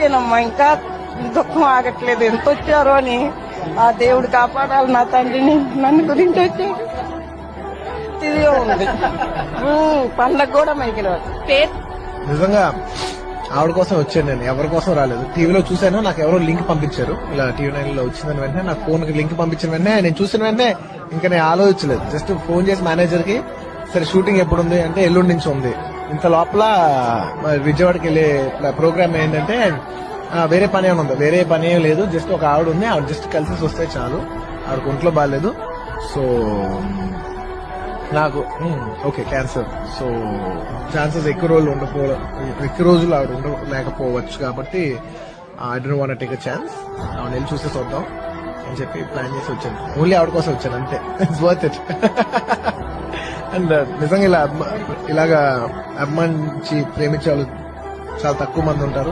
అందుకేనమ్మా ఇంకా దుఃఖం ఆగట్లేదు. ఎంత వచ్చారో అని ఆ దేవుడు కాపాడాలి నా తండ్రిని. నన్ను గురించి వచ్చాడు. ఇదిగా ఉంది. పండగ కూడా మైకిలో నిజంగా ఆవిడ కోసం వచ్చాను నేను, ఎవరి కోసం రాలేదు. టీవీలో చూశాను, నాకు ఎవరో లింక్ పంపించారు, ఇలా TV9 లో వచ్చిందని వెంటనే నాకు ఫోన్ కి లింక్ పంపించిన వెంటనే నేను చూసిన వెంటనే ఇంకా నేను ఆలోచించలేదు. జస్ట్ ఫోన్ చేసి మేనేజర్ కి సరే షూటింగ్ ఎప్పుడు ఉంది అంటే ఎల్లుండి నుంచి ఉంది. ఇంత లోపల విజయవాడకి వెళ్లే ప్రోగ్రామ్ ఏంటంటే వేరే పని ఏమైనా ఉందా? వేరే పని ఏం లేదు, జస్ట్ ఒక ఆవిడ ఉంది, ఆవిడ జస్ట్ కలిసి వస్తే చాలు, ఆవిడకు ఒంట్లో బాగాలేదు. సో నాకు ఓకే క్యాన్సర్, సో ఛాన్సెస్ ఎక్కువ రోజులు ఆవిడ ఉండలేకపోవచ్చు కాబట్టి I don't want take a chance. ఆవిడ వెళ్ళి చూసేసి వద్దాం అని చెప్పి ప్లాన్ చేసి వచ్చాను. ఓన్లీ ఆవిడ కోసం వచ్చాను అంతే. It's worth it. అండ్ నిజంగా ఇలాగా అభిమానించి ప్రేమించే వాళ్ళు చాలా తక్కువ మంది ఉంటారు.